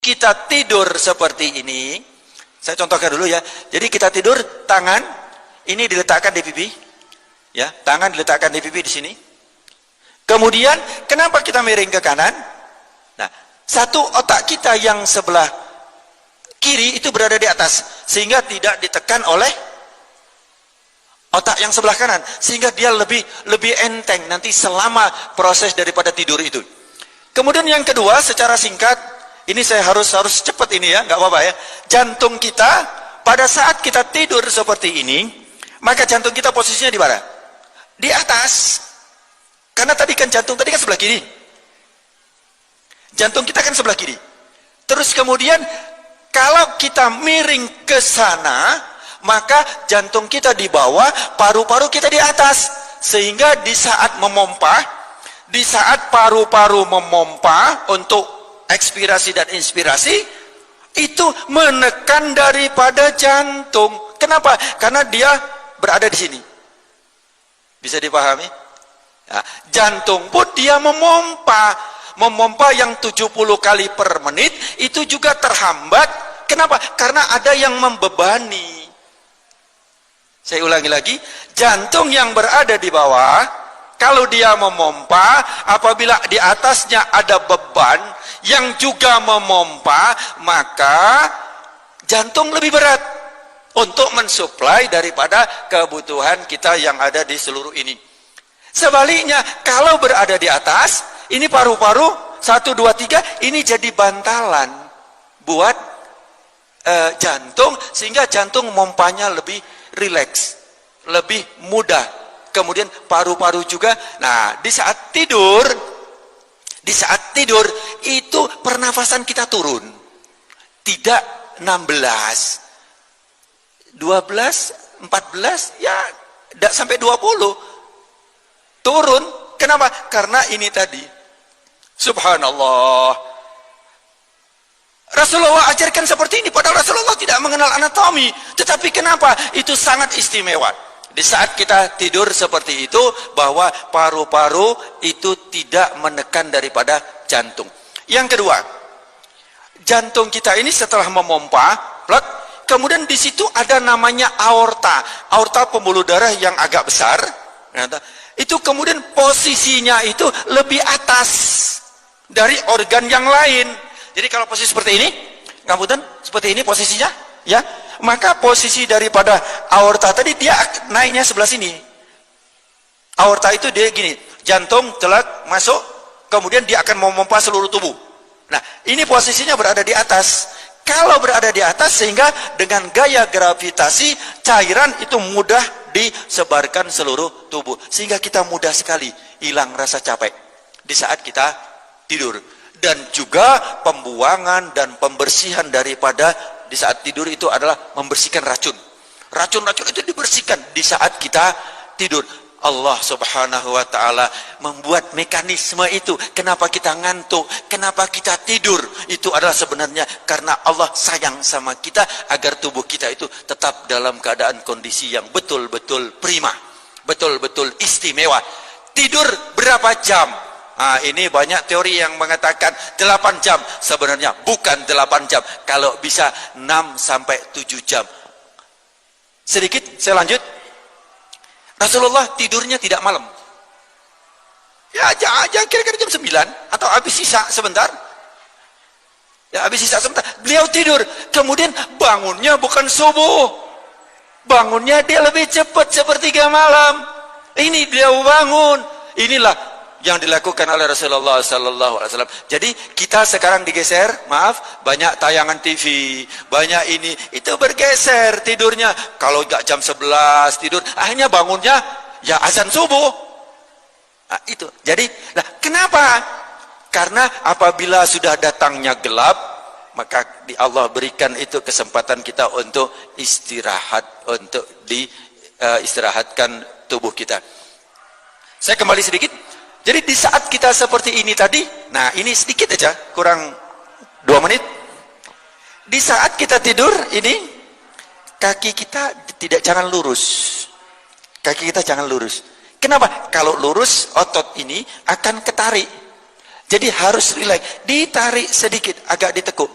kita tidur seperti ini, saya contohkan dulu ya. Jadi kita tidur, tangan ini diletakkan di pipi, ya, tangan diletakkan di pipi di sini. Kemudian kenapa kita miring ke kanan? Nah, satu otak kita yang sebelah kiri itu berada di atas, sehingga tidak ditekan oleh otak yang sebelah kanan, sehingga dia lebih enteng nanti selama proses daripada tidur itu. Kemudian yang kedua, secara singkat, ini saya harus cepat ini ya, nggak apa-apa ya. Jantung kita pada saat kita tidur seperti ini, maka jantung kita posisinya di mana? Di atas. Karena tadi kan jantung tadi kan sebelah kiri. Jantung kita kan sebelah kiri. Terus kemudian kalau kita miring ke sana, maka jantung kita di bawah, paru-paru kita di atas. Sehingga di saat memompa, di saat paru-paru memompa untuk ekspirasi dan inspirasi, itu menekan daripada jantung. Kenapa? Karena dia berada di sini. Bisa dipahami? Nah, jantung pun dia memompa yang 70 kali per menit, itu juga terhambat. Kenapa? Karena ada yang membebani. Saya ulangi lagi, jantung yang berada di bawah, kalau dia memompa, apabila di atasnya ada beban yang juga memompa, maka jantung lebih berat untuk mensuplai daripada kebutuhan kita yang ada di seluruh ini. Sebaliknya, kalau berada di atas, ini paru-paru 1, 2, 3, ini jadi bantalan buat jantung, sehingga jantung mompanya lebih rileks, lebih mudah. Kemudian paru-paru juga. Nah, di saat tidur itu pernafasan kita turun. Tidak 16, 12, 14, ya tidak sampai 20. Turun. Kenapa? Karena ini tadi. Subhanallah. Rasulullah ajarkan seperti ini, padahal Rasulullah tidak mengenal anatomi. Tetapi kenapa? Itu sangat istimewa. Di saat kita tidur seperti itu, bahwa paru-paru itu tidak menekan daripada jantung. Yang kedua, jantung kita ini setelah memompa, plek, kemudian di situ ada namanya aorta. Aorta pembuluh darah yang agak besar. Itu kemudian posisinya itu lebih atas dari organ yang lain. Jadi kalau posisi seperti ini, ngapunten, seperti ini posisinya, ya, maka posisi daripada aorta tadi dia naiknya sebelah sini. Aorta itu dia gini, jantung telak masuk, kemudian dia akan memompa seluruh tubuh. Nah, ini posisinya berada di atas. Kalau berada di atas, sehingga dengan gaya gravitasi cairan itu mudah disebarkan seluruh tubuh, sehingga kita mudah sekali hilang rasa capek di saat kita tidur. Dan juga pembuangan dan pembersihan daripada di saat tidur itu adalah membersihkan racun. Racun-racun itu dibersihkan di saat kita tidur. Allah subhanahu wa ta'ala membuat mekanisme itu. Kenapa kita ngantuk, kenapa kita tidur, itu adalah sebenarnya karena Allah sayang sama kita, agar tubuh kita itu tetap dalam keadaan kondisi yang betul-betul prima, betul-betul istimewa. Tidur berapa jam? Nah, ini banyak teori yang mengatakan 8 jam. Sebenarnya bukan 8 jam, kalau bisa 6 sampai 7 jam. Sedikit saya lanjut. Rasulullah tidurnya tidak malam. Ya aja kira-kira jam 9 atau habis sisa sebentar. Ya habis sisa sebentar. Beliau tidur, kemudian bangunnya bukan subuh. Bangunnya dia lebih cepat, sepertiga malam. Ini beliau bangun. Inilah yang dilakukan oleh Rasulullah sallallahu alaihi wasallam. Jadi kita sekarang digeser, maaf, banyak tayangan TV, banyak ini, itu bergeser tidurnya. Kalau enggak jam 11 tidur, akhirnya bangunnya ya azan subuh. Nah, itu. Jadi, nah, kenapa? Karena apabila sudah datangnya gelap, maka Allah berikan itu kesempatan kita untuk istirahat, untuk istirahatkan tubuh kita. Saya kembali sedikit. Jadi di saat kita seperti ini tadi, nah ini sedikit aja, kurang 2 menit. Di saat kita tidur ini, kaki kita jangan lurus. Kaki kita jangan lurus. Kenapa? Kalau lurus, otot ini akan ketarik. Jadi harus rileks, ditarik sedikit, agak ditekuk.